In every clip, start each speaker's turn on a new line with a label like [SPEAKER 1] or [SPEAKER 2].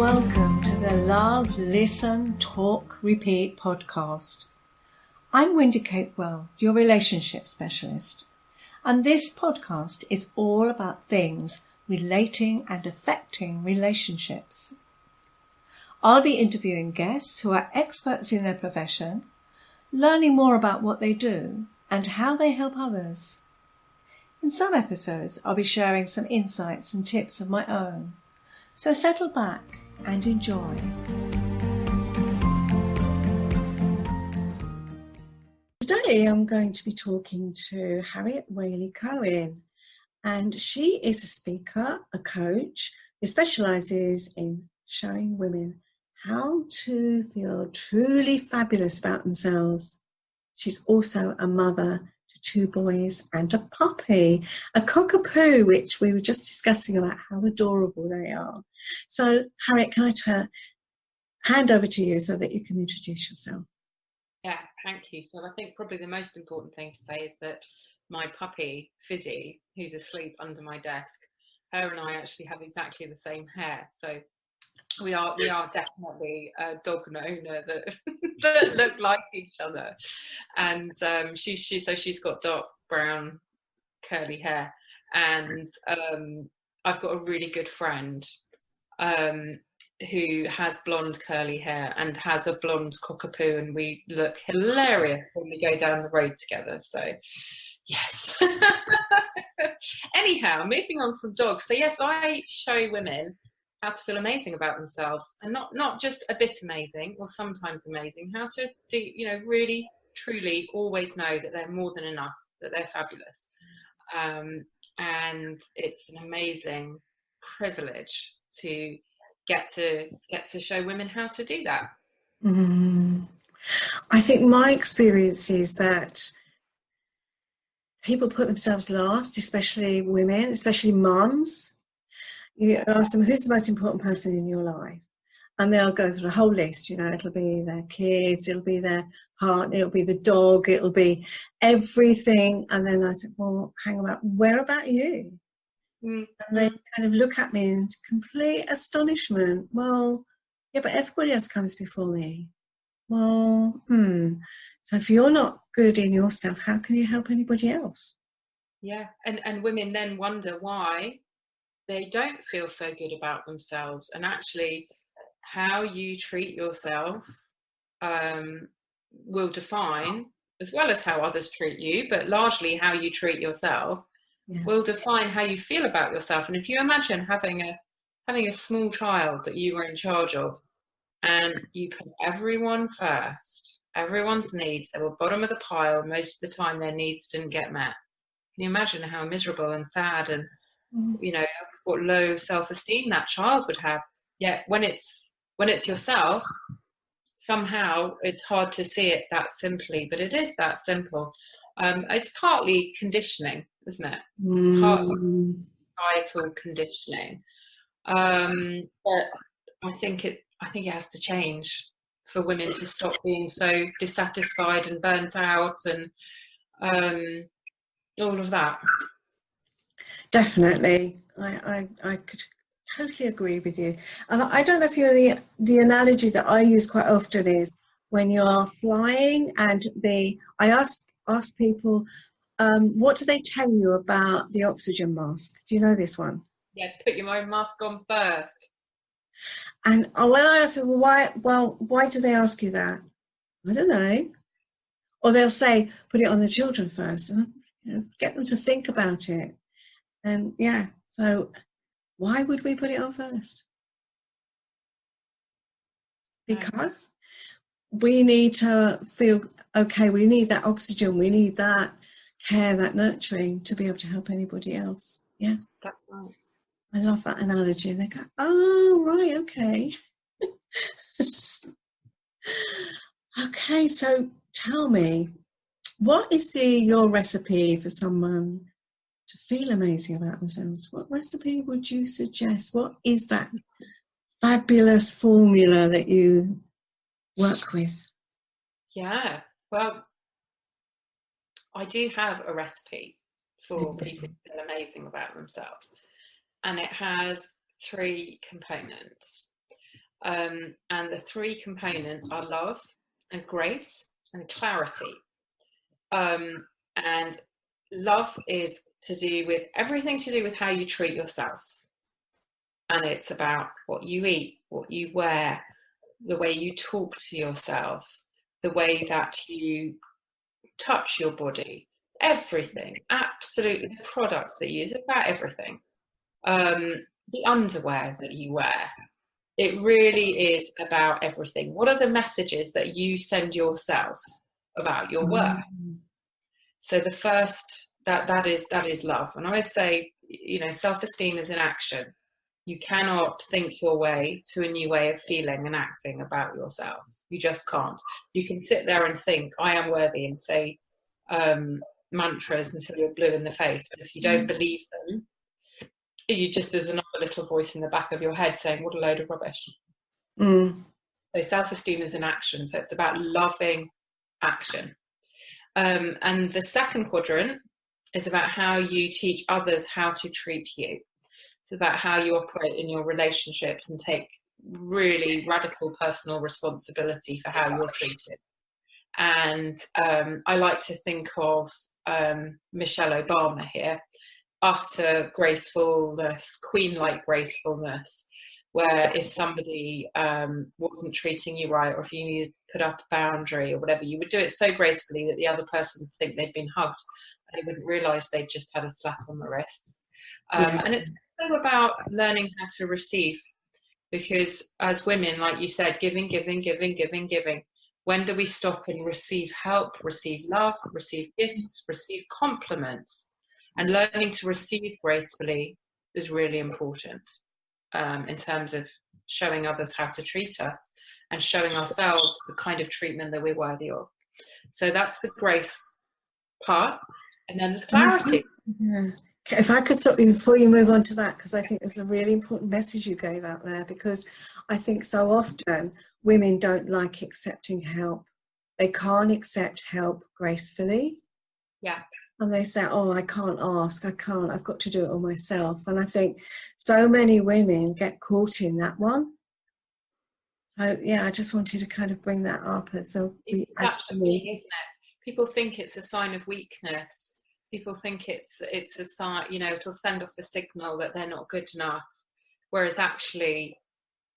[SPEAKER 1] welcome to the Love, Listen, Talk, Repeat podcast. I'm Wendy Capewell, your relationship specialist, and this podcast is all about things relating and affecting relationships. I'll be interviewing guests who are experts in their profession, learning more about what they do and how they help others. In some episodes, I'll be sharing some insights and tips of my own. So settle back and enjoy. Today I'm going to be talking to Harriet Waley-Cohen, and she is a speaker, a coach who specialises in showing women how to feel truly fabulous about themselves. She's also a mother to 2 boys and a puppy, a cockerpoo, which we were just discussing about how adorable they are. So, Harriet, can I hand over to you so that you can introduce yourself?
[SPEAKER 2] Yeah, thank you. So I think probably the most important thing to say is that my puppy, Fizzy, who's asleep under my desk, her and I actually have exactly the same hair. So we are definitely a dog and owner that that look like each other. And she's got dark brown curly hair, and I've got a really good friend who has blonde curly hair and has a blonde cockapoo, and we look hilarious when we go down the road together. So yes. Anyhow, moving on from dogs. So yes, I show women how to feel amazing about themselves, and not just a bit amazing or sometimes amazing, how to do, really truly always know that they're more than enough, that they're fabulous. And it's an amazing privilege to get to show women how to do that.
[SPEAKER 1] I think my experience is that people put themselves last, especially women, especially mums. You ask them, who's the most important person in your life? And they'll go through a whole list, it'll be their kids, it'll be their partner, it'll be the dog, it'll be everything. And then I said, well, hang on, where about you? Mm-hmm. And they kind of look at me in complete astonishment. Well, yeah, but everybody else comes before me. Well, so if you're not good in yourself, how can you help anybody else?
[SPEAKER 2] Yeah, and women then wonder why they don't feel so good about themselves. And actually, how you treat yourself will define, as well as how others treat you, but largely how you treat yourself will define how you feel about yourself. And if you imagine having a small child that you were in charge of, and you put everyone first, everyone's needs, they were bottom of the pile, most of the time their needs didn't get met. Can you imagine how miserable and sad and what low self-esteem that child would have? Yet when it's yourself, somehow it's hard to see it that simply, but it is that simple. It's partly conditioning, isn't it? Partly societal conditioning. But I think it has to change for women to stop being so dissatisfied and burnt out and all of that.
[SPEAKER 1] Definitely. I could totally agree with you. And I don't know if you're the analogy that I use quite often is when you're flying and I ask people, what do they tell you about the oxygen mask? Do you know this one?
[SPEAKER 2] Yeah, put your own mask on first.
[SPEAKER 1] And when I ask people why do they ask you that? I don't know. Or they'll say, put it on the children first, and get them to think about it. And so why would we put it on first? Because we need to feel okay, we need that oxygen, we need that care, that nurturing to be able to help anybody else. Yeah.
[SPEAKER 2] That's right.
[SPEAKER 1] I love that analogy. And they go, oh, right, okay. Okay, so tell me, what is your recipe for someone to feel amazing about themselves? What recipe would you suggest? What is that fabulous formula that you work with?
[SPEAKER 2] Yeah, well, I do have a recipe for people to feel amazing about themselves, and it has 3 components. And the three components are love and grace and clarity. And love is to do with everything to do with how you treat yourself. And it's about what you eat, what you wear, the way you talk to yourself, the way that you touch your body, everything, absolutely. The products that you use, about everything. The underwear that you wear. It really is about everything. What are the messages that you send yourself about your work? So the first, that is love. And I always say, self-esteem is an action. You cannot think your way to a new way of feeling and acting about yourself. You just can't. You can sit there and think, I am worthy, and say mantras until you're blue in the face. But if you don't believe them, there's another little voice in the back of your head saying, what a load of rubbish. So self-esteem is an action. So it's about loving action. And the second quadrant is about how you teach others how to treat you. It's about how you operate in your relationships and take really radical personal responsibility for how you're treated. And I like to think of Michelle Obama here, utter gracefulness, queen-like gracefulness, where if somebody wasn't treating you right, or if you needed to put up a boundary or whatever, you would do it so gracefully that the other person would think they'd been hugged. They wouldn't realise they'd just had a slap on the wrists. And it's also about learning how to receive, because as women, like you said, giving. When do we stop and receive help, receive love, receive gifts, receive compliments? And learning to receive gracefully is really important in terms of showing others how to treat us and showing ourselves the kind of treatment that we're worthy of. So that's the grace part. And then there's clarity.
[SPEAKER 1] Yeah. If I could stop you before you move on to that, because I think there's a really important message you gave out there, because I think so often women don't like accepting help. They can't accept help gracefully.
[SPEAKER 2] Yeah.
[SPEAKER 1] And they say, oh, I can't ask, I've got to do it all myself. And I think so many women get caught in that one. So, yeah, I just wanted to kind of bring that up.
[SPEAKER 2] It's such a thing, isn't it? People think it's a sign of weakness. People think it's a sign, it'll send off a signal that they're not good enough. Whereas actually,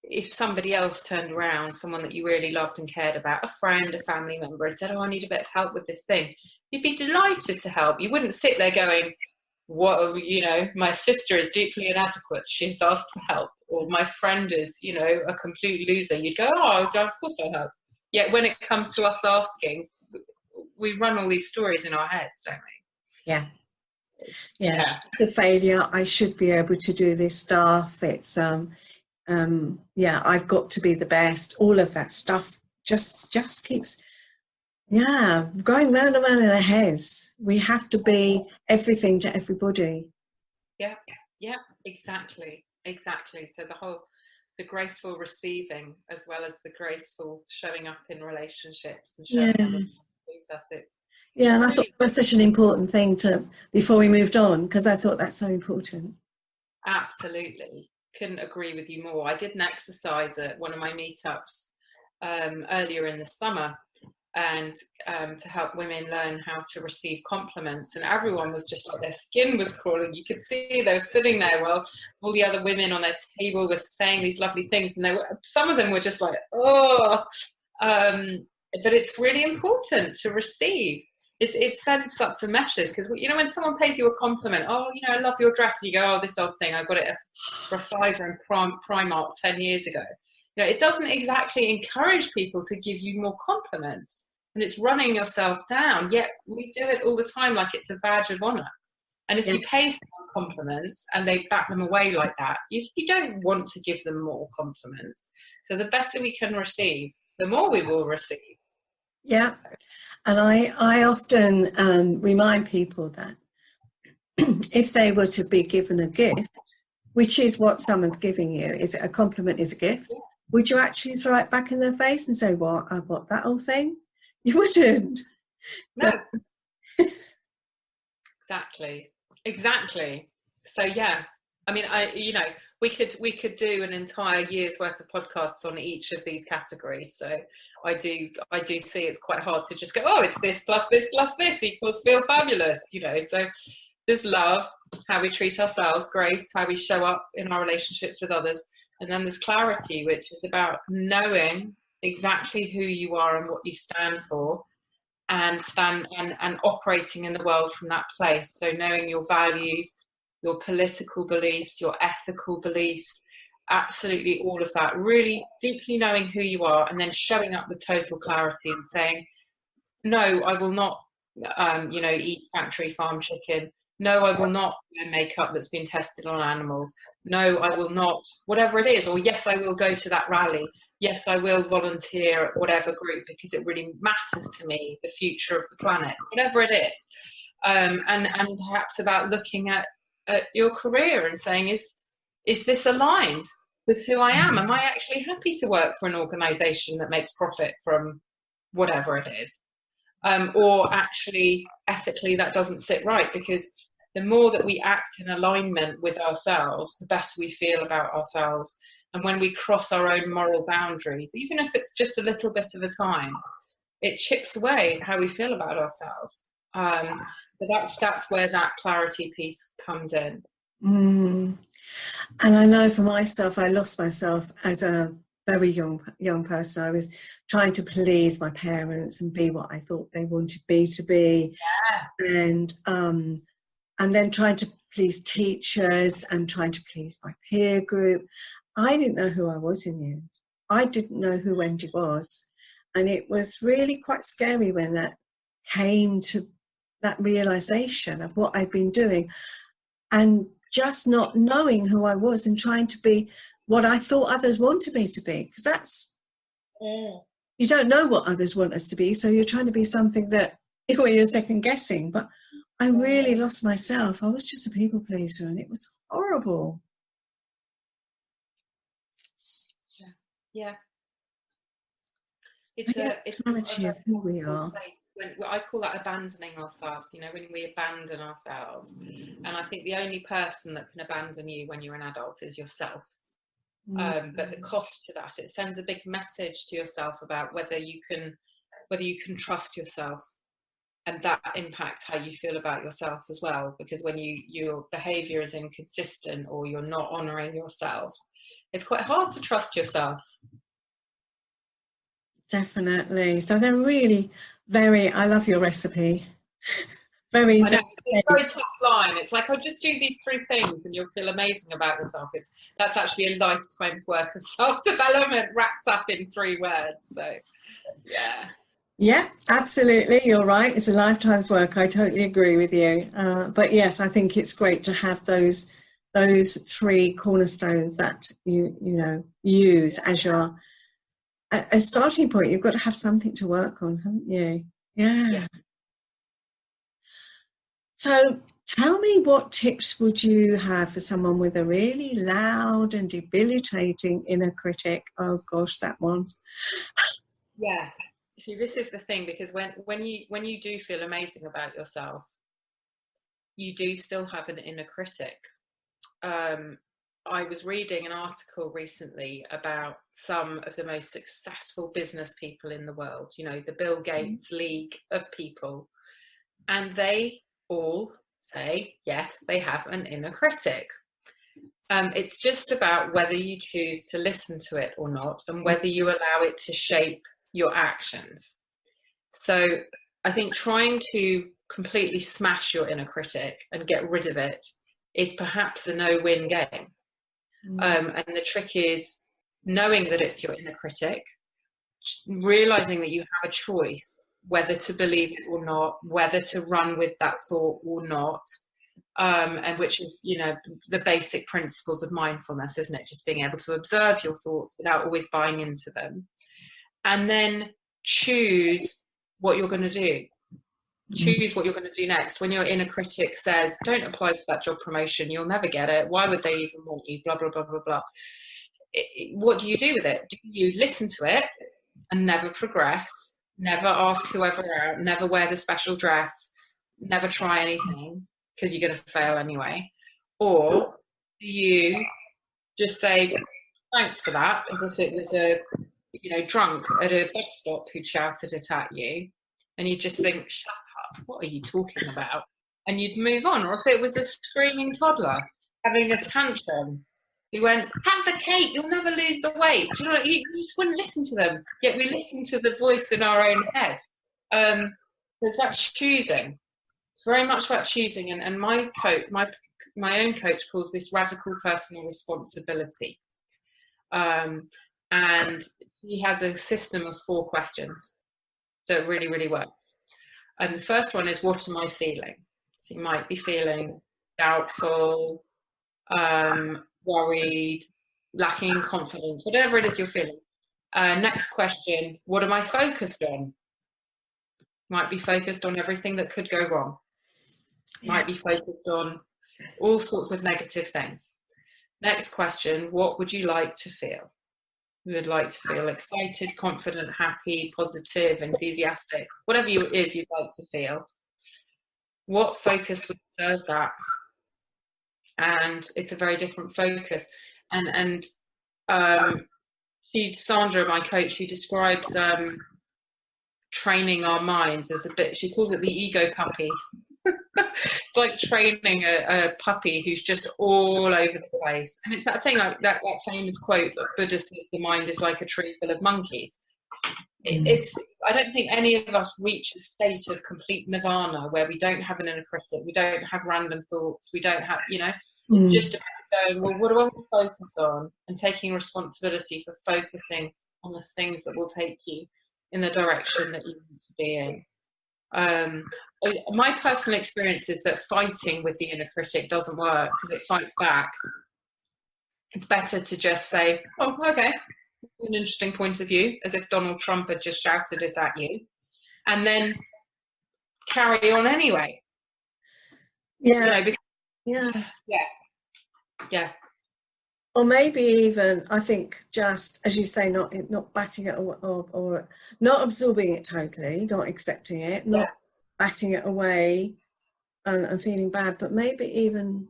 [SPEAKER 2] if somebody else turned around, someone that you really loved and cared about, a friend, a family member, and said, oh, I need a bit of help with this thing, you'd be delighted to help. You wouldn't sit there going, what, my sister is deeply inadequate, she's asked for help, or my friend is, a complete loser. You'd go, oh, of course I'll help. Yet when it comes to us asking, we run all these stories in our heads, don't we?
[SPEAKER 1] Yeah. It's a failure. I should be able to do this stuff. It's I've got to be the best. All of that stuff just keeps going round and round in our heads. We have to be everything to everybody.
[SPEAKER 2] Yeah, exactly. So the graceful receiving, as well as the graceful showing up in relationships and showing others us.
[SPEAKER 1] And I thought it was such an important thing before we moved on, because I thought that's so important.
[SPEAKER 2] Absolutely. Couldn't agree with you more. I did an exercise at one of my meetups earlier in the summer, and to help women learn how to receive compliments, and everyone was just like, their skin was crawling. You could see they were sitting there while all the other women on their table were saying these lovely things, and some of them were just like, oh. But it's really important to receive. It sends such a message, because when someone pays you a compliment, oh, I love your dress, and you go, oh, this old thing, I got it for a £5 in Primark 10 years ago. It doesn't exactly encourage people to give you more compliments, and it's running yourself down. Yet we do it all the time, like it's a badge of honour. And if you pay someone compliments and they back them away like that, you don't want to give them more compliments. So the better we can receive, the more we will receive.
[SPEAKER 1] Yeah, and I often remind people that if they were to be given a gift, which is what someone's giving you, is a compliment is a gift, would you actually throw it back in their face and say, what, I bought that whole thing? You wouldn't.
[SPEAKER 2] No. Exactly. So, yeah. I mean, we could do an entire year's worth of podcasts on each of these categories. So I do see it's quite hard to just go, oh, it's this plus this plus this equals feel fabulous, you know. So there's love, how we treat ourselves, grace, how we show up in our relationships with others, and then there's clarity, which is about knowing exactly who you are and what you stand for, and operating in the world from that place. So knowing your values, your political beliefs, your ethical beliefs, absolutely all of that, really deeply knowing who you are, and then showing up with total clarity and saying, no, I will not eat factory farm chicken. No, I will not wear makeup that's been tested on animals. No, I will not, whatever it is. Or yes, I will go to that rally. Yes, I will volunteer at whatever group because it really matters to me, the future of the planet, whatever it is. And perhaps about looking at your career and saying, is this aligned with who I am? Am I actually happy to work for an organisation that makes profit from whatever it is? Or actually, ethically, that doesn't sit right, because the more that we act in alignment with ourselves, the better we feel about ourselves. And when we cross our own moral boundaries, even if it's just a little bit of a time, it chips away how we feel about ourselves. But that's where that clarity piece comes in.
[SPEAKER 1] And I know for myself, I lost myself as a very young person. I was trying to please my parents and be what I thought they wanted me to be, and then trying to please teachers and trying to please my peer group. I didn't know who I was in the end. I didn't know who Wendy was, and it was really quite scary when that came to that realization of what I'd been doing, and just not knowing who I was and trying to be what I thought others wanted me to be, because that's, you don't know what others want us to be, so you're trying to be something that you're second guessing. But I really lost myself. I was just a people pleaser, and it was horrible.
[SPEAKER 2] Yeah. It's
[SPEAKER 1] clarity of who we are.
[SPEAKER 2] I call that abandoning ourselves, you know, when we abandon ourselves. And I think the only person that can abandon you when you're an adult is yourself. But the cost to that, it sends a big message to yourself about whether you can trust yourself, and that impacts how you feel about yourself as well. Because when your behaviour is inconsistent, or you're not honouring yourself, it's quite hard to trust yourself.
[SPEAKER 1] Definitely. So they're really I love your recipe. I know,
[SPEAKER 2] it's very top line. It's like, I'll just do these 3 things and you'll feel amazing about yourself. That's actually a lifetime's work of self-development wrapped up in 3 words. So yeah, absolutely, you're right, it's a lifetime's work. I totally agree with you. But yes, I think it's great to have those 3 cornerstones that you use as your a starting point. You've got to have something to work on, haven't you? Yeah. So tell me, what tips would you have for someone with a really loud and debilitating inner critic? Oh gosh, that one. Yeah. See, this is the thing, because when you do feel amazing about yourself, you do still have an inner critic. I was reading an article recently about some of the most successful business people in the world, you know, the Bill Gates League of people, and they all say, yes, they have an inner critic. It's just about whether you choose to listen to it or not, and whether you allow it to shape your actions. So I think trying to completely smash your inner critic and get rid of it is perhaps a no-win game. And the trick is knowing that it's your inner critic, realizing that you have a choice whether to believe it or not, whether to run with that thought or not, and which is, you know, the basic principles of mindfulness, isn't it? Just being able to observe your thoughts without always buying into them, and then choose what you're going to do. Choose what you're going to do next. When your inner critic says, don't apply for that job promotion, you'll never get it, why would they even want you, blah blah blah blah blah, what do you do with it? Do you listen to it and never progress, never ask whoever out, never wear the special dress, never try anything because you're going to fail anyway? Or do you just say thanks for that, as if it was a drunk at a bus stop who shouted it at you, and you just think, shut up, what are you talking about? And you'd move on. Or if it was a screaming toddler having a tantrum, you went, have the cake, you'll never lose the weight. Do you know, you just wouldn't listen to them, yet we listen to the voice in our own head. It's about choosing. It's very much about choosing, and my own coach calls this radical personal responsibility. And he has a system of 4 questions that really, really works. And the first one is, what am I feeling? So you might be feeling doubtful, worried, lacking confidence, whatever it is you're feeling. Next question, what am I focused on? Might be focused on everything that could go wrong. Might be focused on all sorts of negative things. Next question, what would you like to feel? You would like to feel excited, confident, happy, positive, enthusiastic, whatever it is you'd like to feel. What focus would serve that? And it's a very different focus. And Sandra, my coach, she describes training our minds as a bit, she calls it the ego puppy. It's like training a puppy who's just all over the place. And it's that thing, like that famous quote that Buddha says, the mind is like a tree full of monkeys. I don't think any of us reach a state of complete nirvana where we don't have an inner critic, we don't have random thoughts, we don't have, it's just about going, well, what do I want to focus on? And taking responsibility for focusing on the things that will take you in the direction that you want to be in. My personal experience is that fighting with the inner critic doesn't work because it fights back. It's better to just say, oh, okay, an interesting point of view, as if Donald Trump had just shouted it at you, and then carry on anyway.
[SPEAKER 1] Yeah. Or maybe even, I think, just as you say, not batting it or not absorbing it totally, not accepting it, not batting it away and feeling bad, but maybe even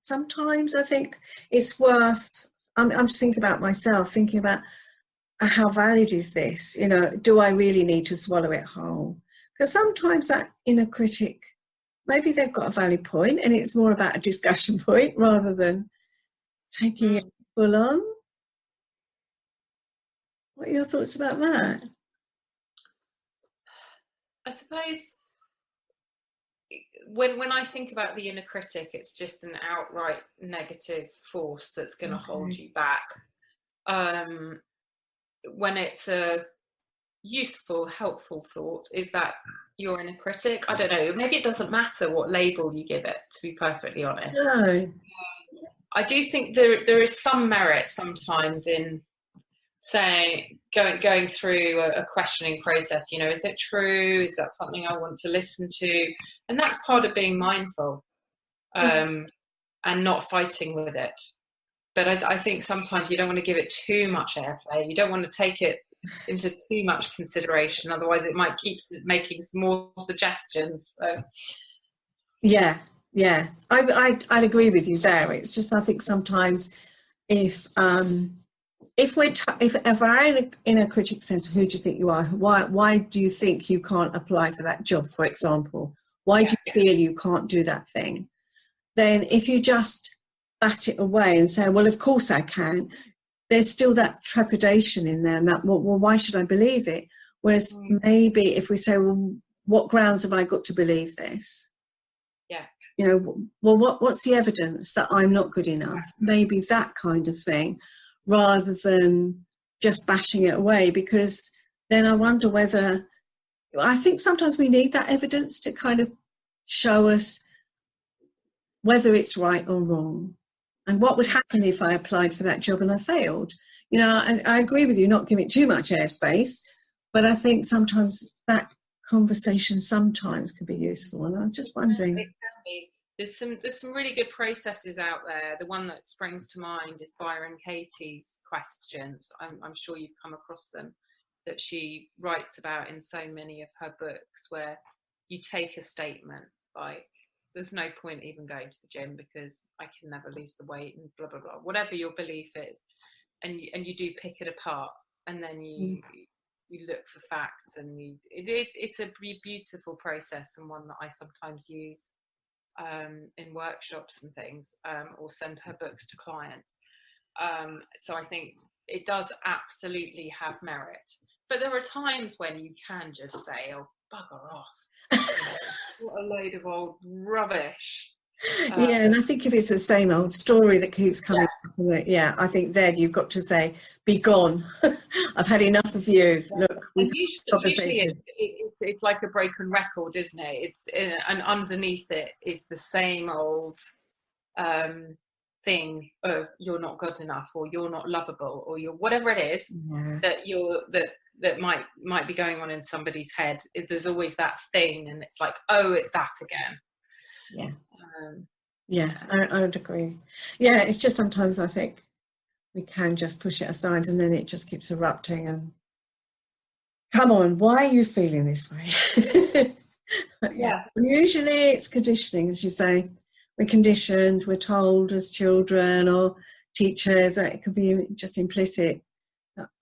[SPEAKER 1] sometimes I think it's worth, I'm just thinking about myself, thinking about how valid is this? Do I really need to swallow it whole? Because sometimes that inner critic, maybe they've got a valid point and it's more about a discussion point rather than taking it full on. What are your thoughts about that?
[SPEAKER 2] I suppose when I think about the inner critic, it's just an outright negative force that's going to hold you back. When it's a useful, helpful thought, is that your inner critic? I don't know. Maybe it doesn't matter what label you give it, to be perfectly honest.
[SPEAKER 1] No.
[SPEAKER 2] I do think there is some merit sometimes in saying, going through a questioning process. Is it true? Is that something I want to listen to? And that's part of being mindful, and not fighting with it. But I think sometimes you don't want to give it too much airplay. You don't want to take it into too much consideration. Otherwise, it might keep making some more suggestions. So. Yeah,
[SPEAKER 1] I'd agree with you there. It's just, I think sometimes if our inner critic says, who do you think you are? Why do you think you can't apply for that job, for example? Why do you feel you can't do that thing? Then if you just bat it away and say, well, of course I can, there's still that trepidation in there, and that, well, why should I believe it? Whereas maybe if we say, well, what grounds have I got to believe this? Well, what's the evidence that I'm not good enough? Maybe that kind of thing, rather than just bashing it away, because then I wonder whether, I think sometimes we need that evidence to kind of show us whether it's right or wrong. And what would happen if I applied for that job and I failed? I agree with you, not giving it too much airspace, but I think sometimes that conversation sometimes could be useful. And I'm just wondering.
[SPEAKER 2] It can be. There's some really good processes out there. The one that springs to mind is Byron Katie's questions. I'm sure you've come across them, that she writes about in so many of her books, where you take a statement like, there's no point even going to the gym because I can never lose the weight and blah blah blah, whatever your belief is, and you do pick it apart, and then you look for facts, and it's a beautiful process, and one that I sometimes use in workshops and things, or send her books to clients. So I think it does absolutely have merit, but there are times when you can just say, oh, bugger off. What a load of old rubbish.
[SPEAKER 1] Yeah, and I think if it's the same old story that keeps coming up, I think then you've got to say, be gone. I've had enough of you. Look,
[SPEAKER 2] usually it's like a broken record, isn't it? And underneath it is the same old thing of you're not good enough, or you're not lovable, or you're whatever it is that might be going on in somebody's head. There's always that thing, and it's like, oh, it's that again.
[SPEAKER 1] I would agree. Yeah, it's just sometimes I think we can just push it aside, and then it just keeps erupting, and come on, why are you feeling this way? Usually it's conditioning, as you say. We're conditioned, we're told as children or teachers, it could be just implicit.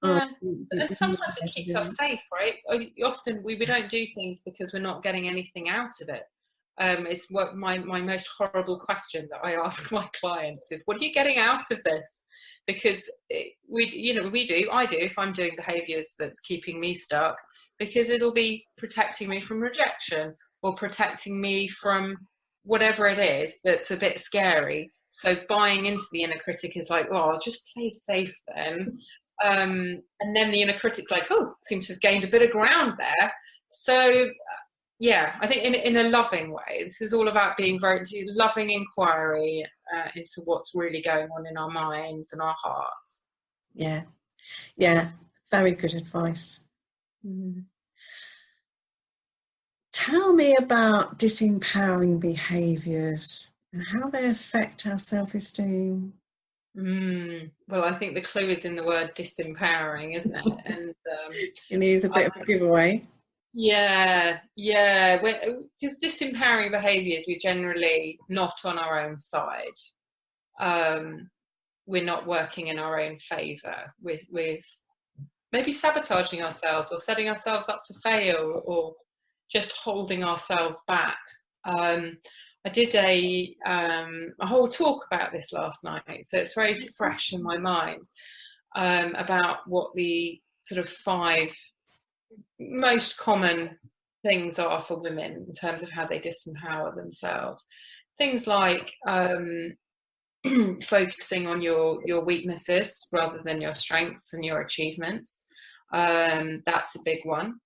[SPEAKER 2] And sometimes it keeps us safe, right? Often we don't do things because we're not getting anything out of it. It's what my most horrible question that I ask my clients is, what are you getting out of this? Because I do, if I'm doing behaviours that's keeping me stuck, because it'll be protecting me from rejection, or protecting me from whatever it is that's a bit scary. So buying into the inner critic is like, oh, I'll just play safe then. And then the inner critic's like, oh, seems to have gained a bit of ground there. So I think in a loving way, this is all about being very loving inquiry into what's really going on in our minds and our hearts.
[SPEAKER 1] Yeah, very good advice. Tell me about disempowering behaviours and how they affect our self-esteem.
[SPEAKER 2] Well, I think the clue is in the word disempowering, isn't it? And
[SPEAKER 1] it needs a bit of a giveaway.
[SPEAKER 2] Yeah, because disempowering behaviours, we're generally not on our own side. We're not working in our own favour. We're maybe sabotaging ourselves, or setting ourselves up to fail, or just holding ourselves back. I did a whole talk about this last night, so it's very fresh in my mind, about what the sort of 5 most common things are for women in terms of how they disempower themselves. Things like focusing on your weaknesses rather than your strengths and your achievements. That's a big one.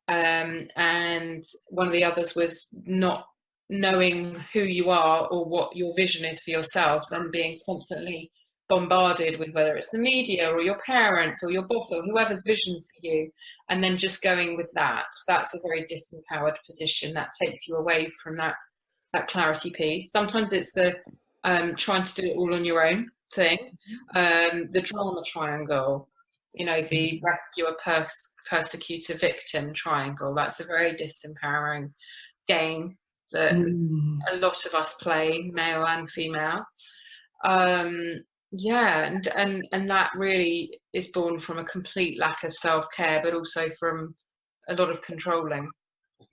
[SPEAKER 2] And one of the others was not knowing who you are or what your vision is for yourself, and being constantly bombarded with whether it's the media or your parents or your boss or whoever's vision for you, and then just going with that. That's a very disempowered position. That takes you away from that clarity piece. Sometimes it's the trying to do it all on your own thing, the drama triangle, the rescuer, persecutor, victim triangle. That's a very disempowering game that a lot of us play, male and female. And that really is born from a complete lack of self-care, but also from a lot of controlling,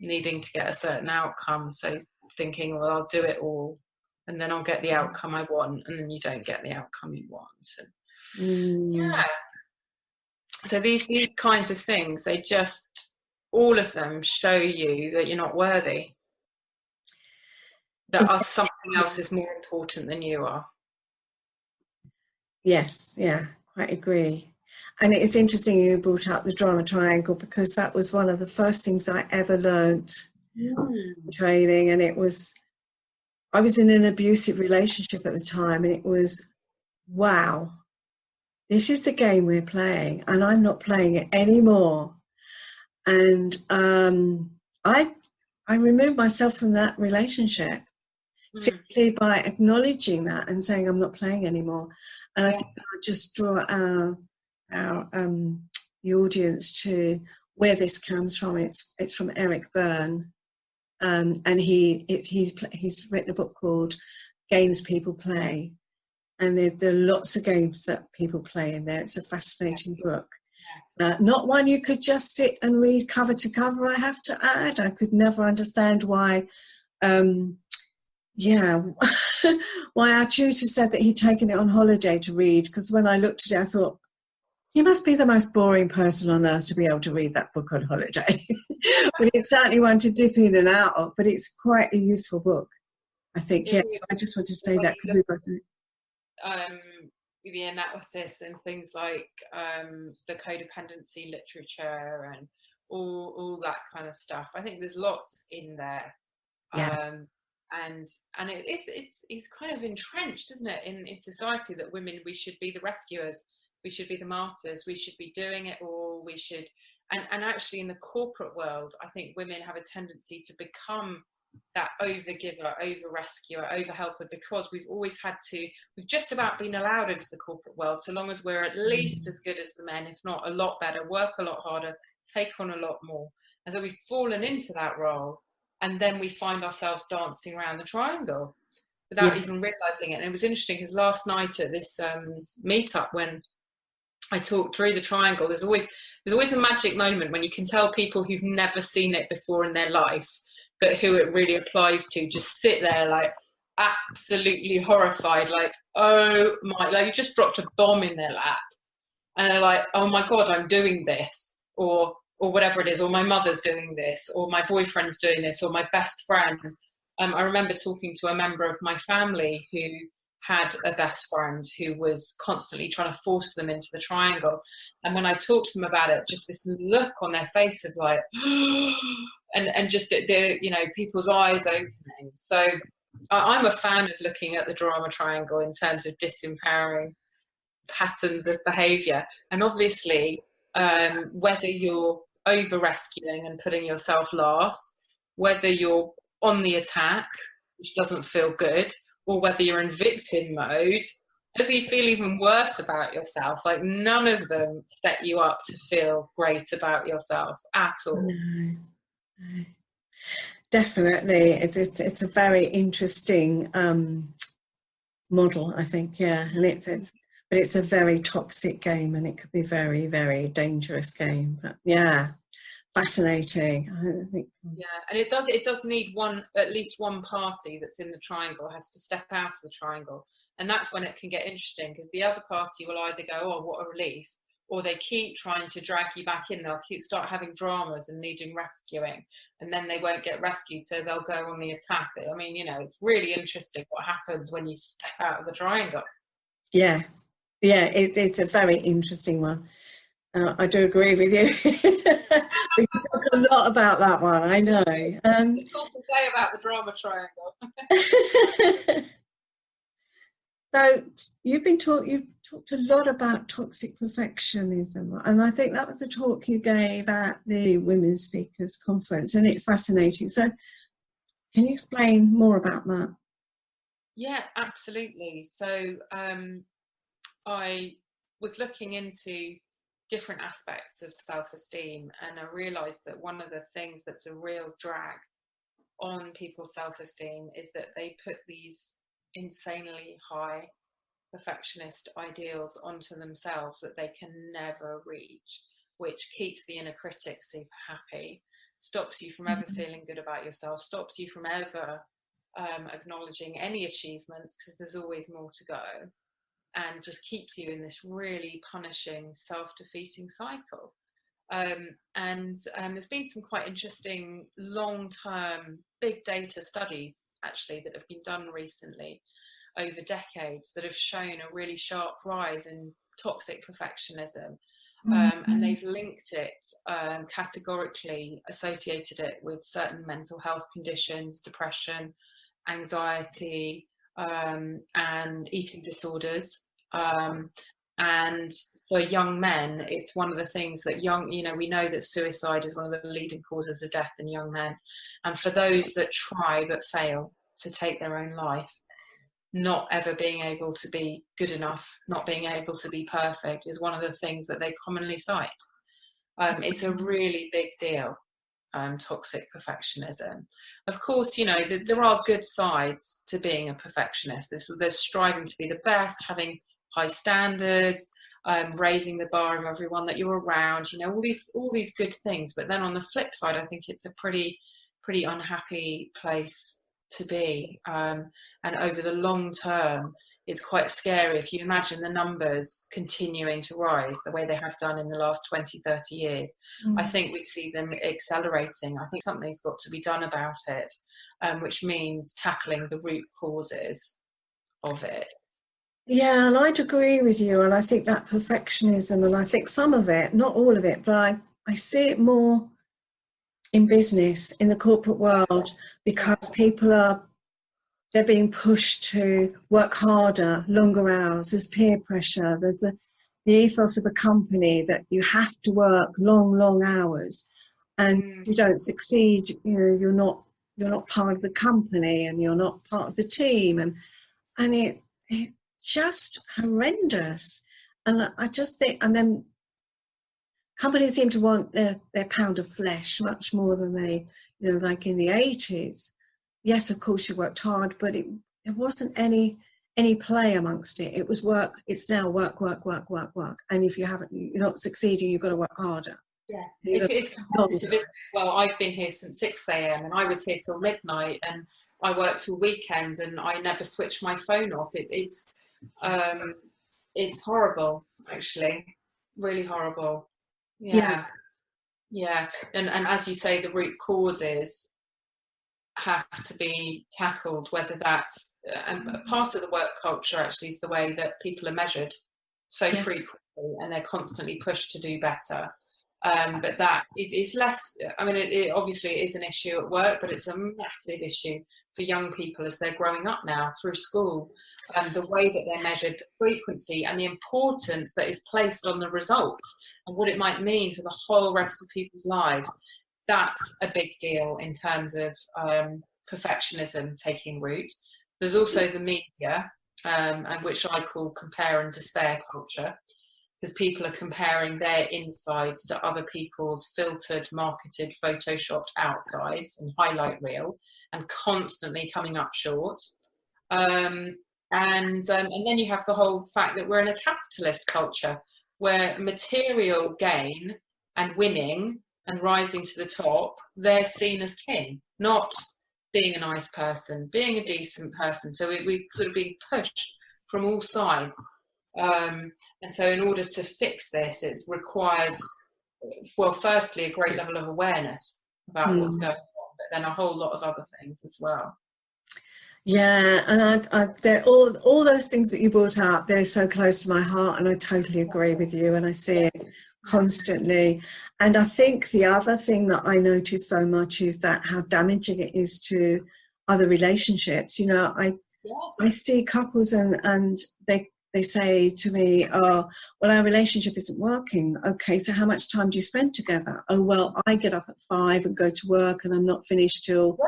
[SPEAKER 2] needing to get a certain outcome. So thinking, well, I'll do it all and then I'll get the outcome I want, and then you don't get the outcome you want. So these kinds of things, they just, all of them show you that you're not worthy, that something else is more important than you are.
[SPEAKER 1] Yes, quite agree. And it's interesting you brought up the drama triangle, because that was one of the first things I ever learned in training. And I was in an abusive relationship at the time, and it was, wow, this is the game we're playing, and I'm not playing it anymore. And I removed myself from that relationship simply by acknowledging that and saying I'm not playing anymore. And I think I'll just draw the audience to where this comes from. It's from Eric Byrne, and he's written a book called Games People Play, and there are lots of games that people play in there. It's a fascinating book. Not one you could just sit and read cover to cover, I have to add. I could never understand why why our tutor said that he'd taken it on holiday to read, because when I looked at it I thought, he must be the most boring person on earth to be able to read that book on holiday. But it's certainly one to dip in and out of, but it's quite a useful book, I think. Yes, I just want to say that because we both
[SPEAKER 2] the analysis and things like the codependency literature and all that kind of stuff. I think there's lots in there. And it's kind of entrenched, isn't it, in society, that women, we should be the rescuers, we should be the martyrs, we should be doing it all, we should, and actually in the corporate world, I think women have a tendency to become that over giver, over rescuer, over helper, because we've just about been allowed into the corporate world, so long as we're at least as good as the men, if not a lot better, work a lot harder, take on a lot more. And so we've fallen into that role, and then we find ourselves dancing around the triangle without even realizing it. And it was interesting because last night at this meetup, when I talked through the triangle, there's always a magic moment when you can tell people who've never seen it before in their life, but who it really applies to, just sit there like absolutely horrified, like, oh my, like you just dropped a bomb in their lap, and they're like, oh my God, I'm doing this, or whatever it is, or my mother's doing this, or my boyfriend's doing this, or my best friend. I remember talking to a member of my family who had a best friend who was constantly trying to force them into the triangle. And when I talked to them about it, just this look on their face of like, and just people's eyes opening. So I'm a fan of looking at the drama triangle in terms of disempowering patterns of behaviour. And obviously, whether you're over rescuing and putting yourself last, whether you're on the attack, which doesn't feel good, or whether you're in victim mode, as you feel even worse about yourself, like none of them set you up to feel great about yourself at all.
[SPEAKER 1] No. Definitely, it's a very interesting model, I think. And it's a very toxic game, and it could be very, very dangerous game. But yeah, fascinating. I think.
[SPEAKER 2] Yeah, and it does need at least one party that's in the triangle has to step out of the triangle, and that's when it can get interesting, because the other party will either go, oh, what a relief, or they keep trying to drag you back in. They'll start having dramas and needing rescuing, and then they won't get rescued, so they'll go on the attack. I mean, it's really interesting what happens when you step out of the triangle.
[SPEAKER 1] Yeah, it's a very interesting one. I do agree with you. We can talk a lot about that one, I know.
[SPEAKER 2] We can talk today about the drama triangle.
[SPEAKER 1] So you've talked a lot about toxic perfectionism, and I think that was the talk you gave at the Women Speakers Conference, and it's fascinating. So can you explain more about that?
[SPEAKER 2] Yeah, absolutely. So I was looking into different aspects of self-esteem, and I realised that one of the things that's a real drag on people's self-esteem is that they put these insanely high perfectionist ideals onto themselves that they can never reach, which keeps the inner critic super happy, stops you from ever feeling good about yourself, stops you from ever acknowledging any achievements, because there's always more to go, and just keeps you in this really punishing, self-defeating cycle. And there's been some quite interesting long-term big data studies actually that have been done recently over decades that have shown a really sharp rise in toxic perfectionism. And they've linked it, categorically associated it with certain mental health conditions, depression, anxiety, and eating disorders. And for young men, it's one of the things that we know that suicide is one of the leading causes of death in young men. And for those that try but fail to take their own life, not ever being able to be good enough, not being able to be perfect is one of the things that they commonly cite. It's a really big deal. toxic perfectionism. Of course, you know, there are good sides to being a perfectionist. There's striving to be the best, having high standards, raising the bar of everyone that you're around, you know, all these good things. But then on the flip side, I think it's a pretty unhappy place to be. And over the long term, it's quite scary if you imagine the numbers continuing to rise the way they have done in the last 20, 30 years. I think we see them accelerating. I think something's got to be done about it, which means tackling the root causes of it.
[SPEAKER 1] Yeah, and I'd agree with you. And I think that perfectionism, and I think some of it, not all of it, but I see it more in business, in the corporate world, because people they're being pushed to work harder, longer hours. There's peer pressure. There's the ethos of a company that you have to work long hours, and you don't succeed. You know, you're not part of the company, and you're not part of the team, and it just horrendous. And I just think, and then companies seem to want their pound of flesh much more than they, you know, like in the 80s. Yes, of course you worked hard, but it wasn't any play amongst it. It was work. It's now work. And if you're not succeeding, you've got to work harder.
[SPEAKER 2] Yeah, it's competitive, isn't it? Well, I've been here since 6 a.m. and I was here till midnight, and I worked till weekends, and I never switched my phone off. It's horrible, actually, really horrible. Yeah. And as you say, the root causes have to be tackled, whether that's part of the work culture actually is the way that people are measured so frequently, and they're constantly pushed to do better. But that is less, I mean, it obviously is an issue at work, but it's a massive issue for young people as they're growing up now through school. The way that they're measured, the frequency, and the importance that is placed on the results and what it might mean for the whole rest of people's lives. That's a big deal in terms of perfectionism taking root. There's also the media, and which I call compare and despair culture, because people are comparing their insides to other people's filtered, marketed, photoshopped outsides and highlight reel, and constantly coming up short. And then you have the whole fact that we're in a capitalist culture where material gain and winning and rising to the top, they're seen as king, not being a nice person, being a decent person. So we've sort of been pushed from all sides. And so in order to fix this, it requires, well, firstly, a great level of awareness about what's going on, but then a whole lot of other things as well.
[SPEAKER 1] Yeah, and they're all those things that you brought up, they're so close to my heart, and I totally agree with you, and I see it constantly. And I think the other thing that I notice so much is that how damaging it is to other relationships. You know, I see couples and they say to me, oh, well, our relationship isn't working. Okay, so how much time do you spend together? Oh, well, I get up at 5 and go to work, and I'm not finished till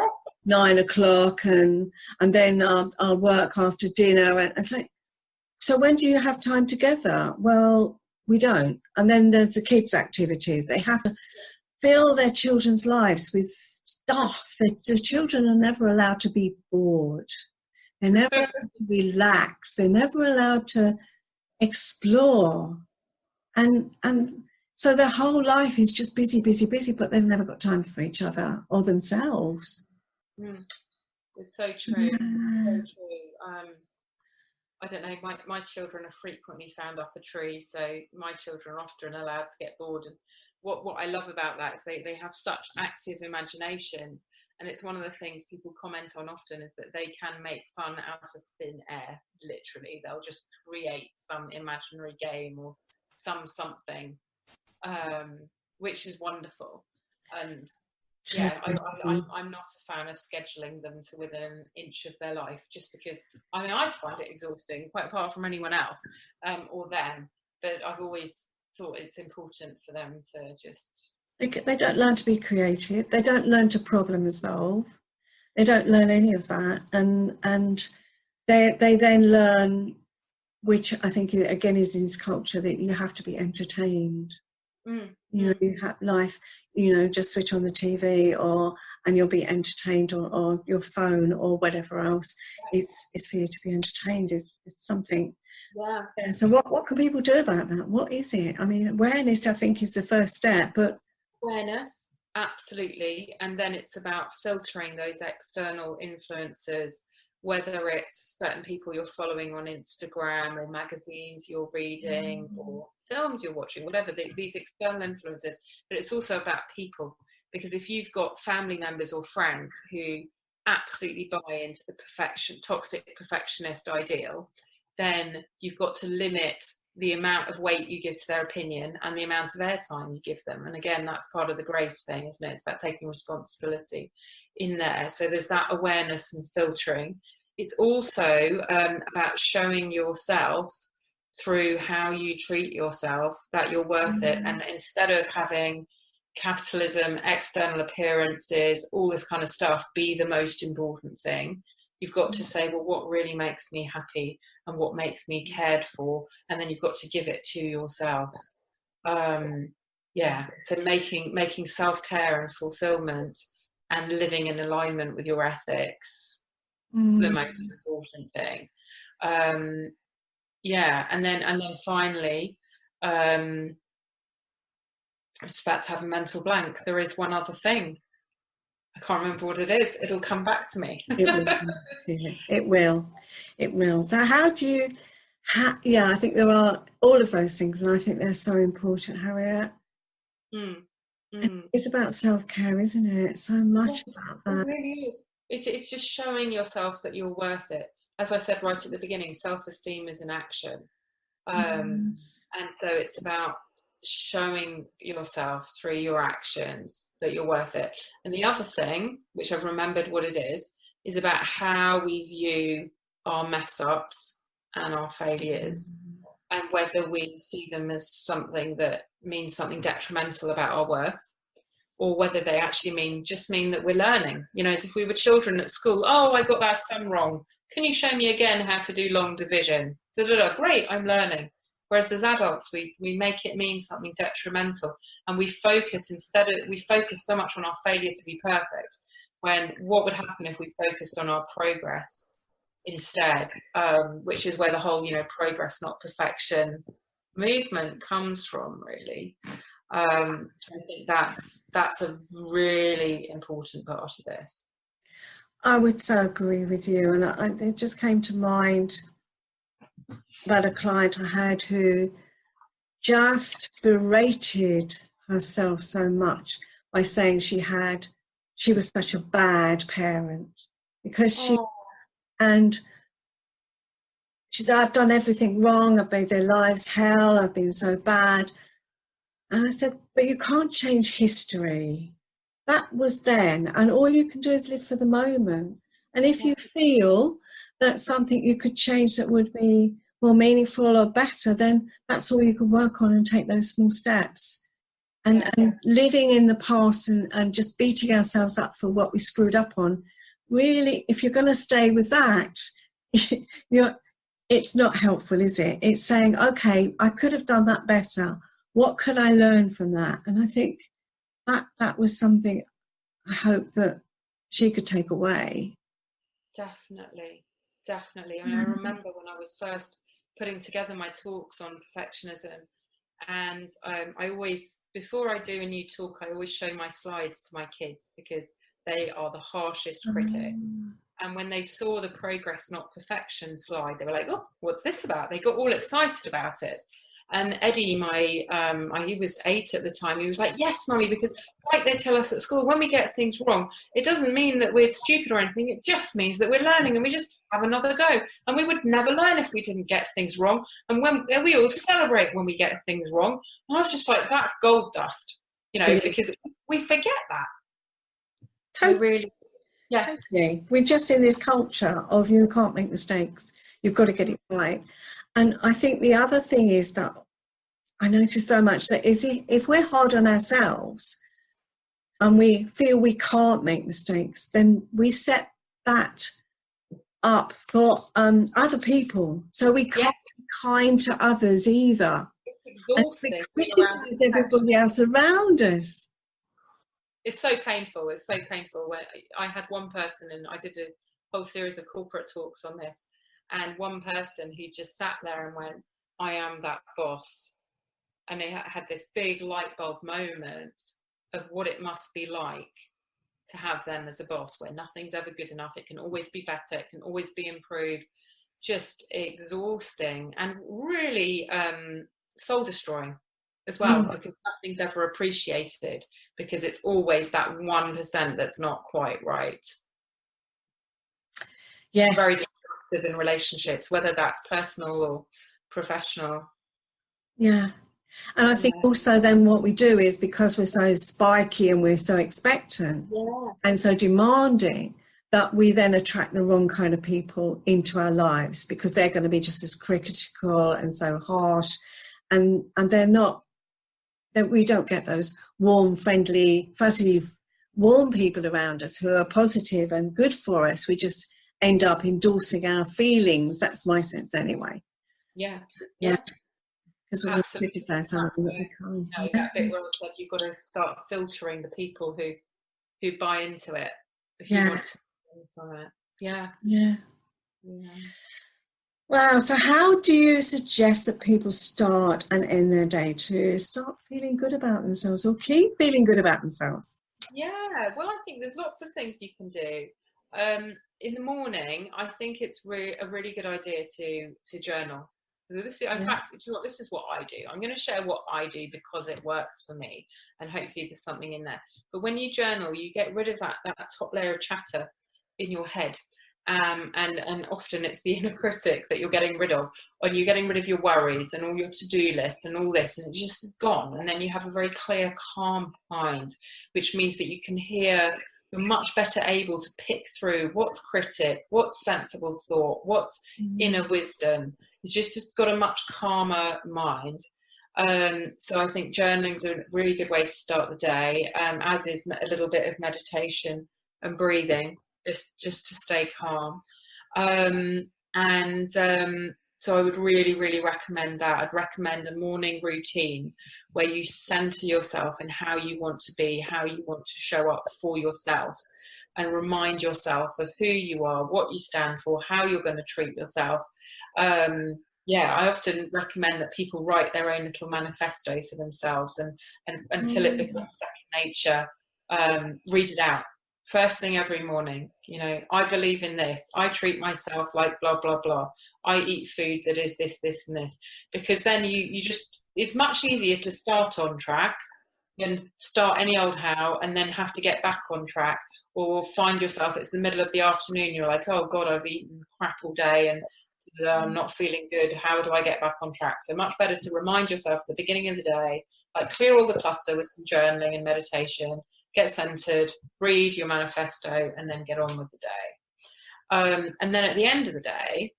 [SPEAKER 1] 9 o'clock, and then I'll work after dinner. And it's like, so when do you have time together? Well, we don't. And then there's the kids' activities. They have to fill their children's lives with stuff. The children are never allowed to be bored. They're never allowed to relax. They're never allowed to explore. And so their whole life is just busy, but they've never got time for each other or themselves.
[SPEAKER 2] It's so true. Yeah. So true. I don't know, my children are frequently found up a tree, so my children are often allowed to get bored. And what I love about that is they have such active imaginations, and it's one of the things people comment on often is that they can make fun out of thin air, literally. They'll just create some imaginary game or something, which is wonderful. And yeah, I'm not a fan of scheduling them to within an inch of their life, just because, I mean, I find it exhausting, quite apart from anyone else or them, but I've always thought it's important for them to just...
[SPEAKER 1] They don't learn to be creative, they don't learn to problem solve, they don't learn any of that, and they then learn, which I think again is in this culture, that you have to be entertained. You know, you have life, you know, just switch on the TV and you'll be entertained, or your phone or whatever else. It's for you to be entertained. It's something. Yeah. So what can people do about that? What is it? I mean, awareness, I think, is the first step. But
[SPEAKER 2] awareness, absolutely, and then it's about filtering those external influences, whether it's certain people you're following on Instagram, or magazines you're reading, or films you're watching, whatever, these external influences. But it's also about people, because if you've got family members or friends who absolutely buy into the toxic perfectionist ideal, then you've got to limit the amount of weight you give to their opinion and the amount of airtime you give them. And again, that's part of the grace thing, isn't it? It's about taking responsibility in there. So there's that awareness and filtering. It's also about showing yourself through how you treat yourself that you're worth it. And instead of having capitalism, external appearances, all this kind of stuff be the most important thing, you've got to say, well, what really makes me happy and what makes me cared for? And then you've got to give it to yourself. So making self-care and fulfillment and living in alignment with your ethics the most important thing. And then finally, I'm just about to have a mental blank. There is one other thing. I can't remember what it is. It'll come back to me.
[SPEAKER 1] It will. So how do you, I think there are all of those things, and I think they're so important, Harriet. It's about self-care, isn't it? So much about that.
[SPEAKER 2] It really is. It's just showing yourself that you're worth it. As I said right at the beginning, self-esteem is an action. And so it's about showing yourself through your actions that you're worth it. And the other thing, which I've remembered what it is about how we view our mess ups and our failures, and whether we see them as something that means something detrimental about our worth, or whether they actually mean that we're learning. You know, as if we were children at school. Oh, I got that sum wrong. Can you show me again how to do long division? Great, I'm learning. Whereas as adults, we make it mean something detrimental, and we focus so much on our failure to be perfect, when what would happen if we focused on our progress instead, which is where the whole, progress not perfection movement comes from, really. So I think that's a really important part of this.
[SPEAKER 1] I would so agree with you, and it just came to mind about a client I had who just berated herself so much by saying she was such a bad parent, because she said, I've done everything wrong, I've made their lives hell, I've been so bad. And I said, but you can't change history. That was then, and all you can do is live for the moment. And if you feel that's something you could change that would be more meaningful or better, then that's all you can work on, and take those small steps. And living in the past and just beating ourselves up for what we screwed up on, really, if you're going to stay with that, it's not helpful, is it? It's saying, okay, I could have done that better. What could I learn from that? And I think that was something I hope that she could take away.
[SPEAKER 2] Definitely. I mean, I remember when I was first putting together my talks on perfectionism, and I always, before I do a new talk, I always show my slides to my kids, because they are the harshest critic. And when they saw the progress not perfection slide, they were like, oh, what's this about? They got all excited about it. And Eddie, he was 8 at the time, he was like, yes, Mummy, because like they tell us at school, when we get things wrong, it doesn't mean that we're stupid or anything, it just means that we're learning, and we just have another go. And we would never learn if we didn't get things wrong. And when we all celebrate when we get things wrong. And I was just like, that's gold dust, because we forget that.
[SPEAKER 1] Totally. Totally. We're just in this culture of you can't make mistakes, you've got to get it right. And I think the other thing is that I notice so much that if we're hard on ourselves and we feel we can't make mistakes, then we set that up for other people. So we can't be kind to others either.
[SPEAKER 2] exhausting.
[SPEAKER 1] We criticize everybody else around us.
[SPEAKER 2] It's so painful. It's so painful. When I had one person, and I did a whole series of corporate talks on this, and one person who just sat there and went, I am that boss. And they had this big light bulb moment of what it must be like to have them as a boss, where nothing's ever good enough. It can always be better. It can always be improved. Just exhausting and really soul destroying as well, because nothing's ever appreciated, because it's always that 1% that's not quite right.
[SPEAKER 1] Yes.
[SPEAKER 2] Very destructive in relationships, whether that's personal or professional.
[SPEAKER 1] Yeah. And I think also then what we do is, because we're so spiky and we're so expectant and so demanding, that we then attract the wrong kind of people into our lives, because they're going to be just as critical and so harsh, and they're not, that we don't get those warm, friendly, fuzzy, warm people around us who are positive and good for us. We just end up endorsing our feelings. That's my sense anyway.
[SPEAKER 2] Yeah.
[SPEAKER 1] Because we're going to criticise something that we can't.
[SPEAKER 2] No, that bit where I said you've got to start filtering the people who buy into it if you want to from it. Yeah.
[SPEAKER 1] Wow. So how do you suggest that people start and end their day to start feeling good about themselves, or keep feeling good about themselves?
[SPEAKER 2] Yeah, well, I think there's lots of things you can do. In the morning, I think it's a really good idea to journal. This is, in fact, this is what I do. I'm going to share what I do because it works for me, and hopefully there's something in there. But when you journal, you get rid of that top layer of chatter in your head. And often it's the inner critic that you're getting rid of, or you're getting rid of your worries and all your to-do list and all this, and it's just gone. And then you have a very clear, calm mind, which means that you can hear, you're much better able to pick through what's critic, what's sensible thought, what's inner wisdom. It's just got a much calmer mind. So I think journaling is a really good way to start the day, as is a little bit of meditation and breathing, just to stay calm. So I would really, really recommend that. I'd recommend a morning routine where you center yourself in how you want to be, how you want to show up for yourself, and remind yourself of who you are, what you stand for, how you're going to treat yourself. I often recommend that people write their own little manifesto for themselves, and until it becomes second nature, read it out. First thing every morning, I believe in this. I treat myself like blah, blah, blah. I eat food that is this, this, and this. Because then it's much easier to start on track than start any old how and then have to get back on track, or find yourself, it's the middle of the afternoon, you're like, oh God, I've eaten crap all day and I'm not feeling good. How do I get back on track? So much better to remind yourself at the beginning of the day, like clear all the clutter with some journaling and meditation, get centered, read your manifesto, and then get on with the day. And then at the end of the day,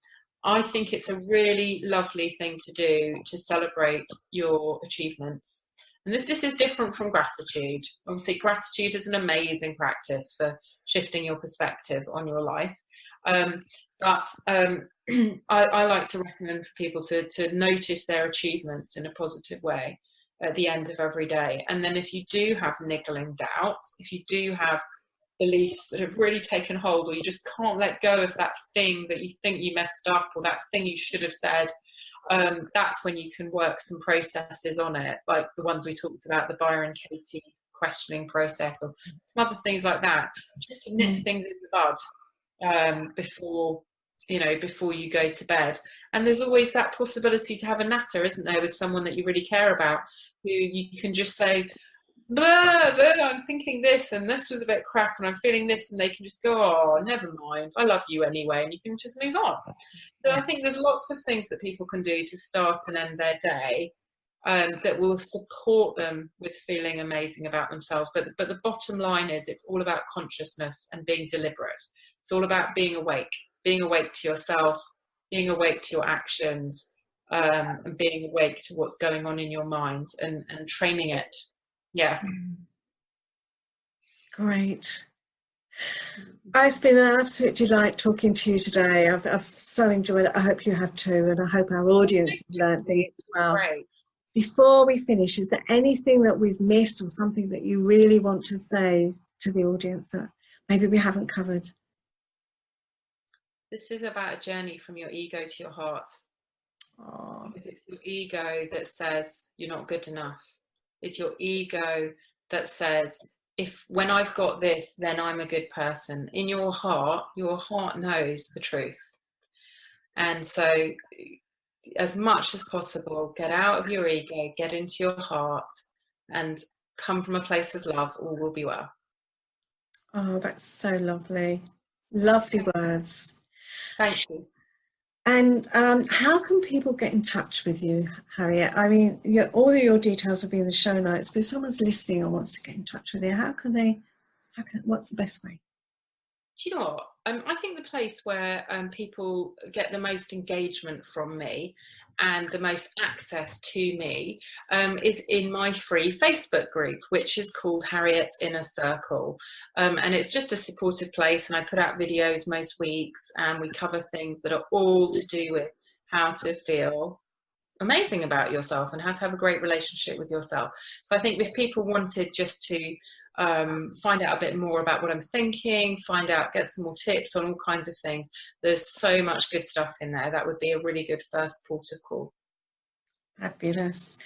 [SPEAKER 2] I think it's a really lovely thing to do to celebrate your achievements. And this is different from gratitude. Obviously, gratitude is an amazing practice for shifting your perspective on your life. But I like to recommend for people to notice their achievements in a positive way at the end of every day. And then if you do have niggling doubts, if you do have beliefs that have really taken hold, or you just can't let go of that thing that you think you messed up, or that thing you should have said, that's when you can work some processes on it, like the ones we talked about, the Byron Katie questioning process, or some other things like that, just to nip things in the bud before you go to bed. And there's always that possibility to have a natter, isn't there, with someone that you really care about, who you can just say, blah, blah, I'm thinking this, and this was a bit crap, and I'm feeling this, and they can just go, oh, never mind, I love you anyway, and you can just move on. So I think there's lots of things that people can do to start and end their day that will support them with feeling amazing about themselves. But the bottom line is, it's all about consciousness and being deliberate. It's all about being awake to yourself, being awake to your actions, and being awake to what's going on in your mind, and training it. Yeah.
[SPEAKER 1] Great. It's been an absolute delight talking to you today. I've so enjoyed it. I hope you have too, and I hope our audience have learned things as well.
[SPEAKER 2] Great.
[SPEAKER 1] before we finish, is there anything that we've missed or something that you really want to say to the audience that maybe we haven't covered?
[SPEAKER 2] This is about a journey from your ego to your heart. Because it's your ego that says you're not good enough. It's your ego that says, when I've got this, then I'm a good person. In your heart knows the truth. And so as much as possible, get out of your ego, get into your heart, and come from a place of love. All will be well.
[SPEAKER 1] Oh, that's so lovely. Lovely words.
[SPEAKER 2] Thank you.
[SPEAKER 1] And how can people get in touch with you, Harriet? I mean, all of your details will be in the show notes, but if someone's listening or wants to get in touch with you, what's the best way?
[SPEAKER 2] Do you know what? I think the place where people get the most engagement from me and the most access to me is in my free Facebook group, which is called Harriet's Inner Circle. And it's just a supportive place, and I put out videos most weeks, and we cover things that are all to do with how to feel amazing about yourself and how to have a great relationship with yourself. So I think if people wanted just to find out a bit more about what I'm thinking, get some more tips on all kinds of things, there's so much good stuff in there. That would be a really good first port of call.
[SPEAKER 1] Fabulous.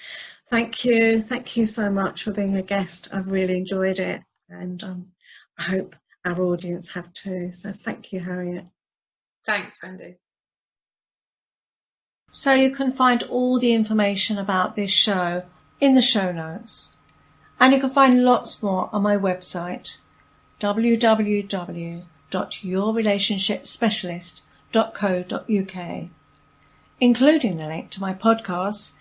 [SPEAKER 1] Thank you so much for being a guest. I've really enjoyed it, and I hope our audience have too. So thank you, Harriet.
[SPEAKER 2] Thanks, Wendy.
[SPEAKER 1] So you can find all the information about this show in the show notes. And you can find lots more on my website, www.yourrelationshipspecialist.co.uk, including the link to my podcasts.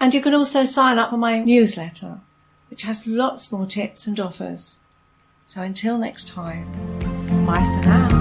[SPEAKER 1] And you can also sign up on my newsletter, which has lots more tips and offers. So until next time, bye for now.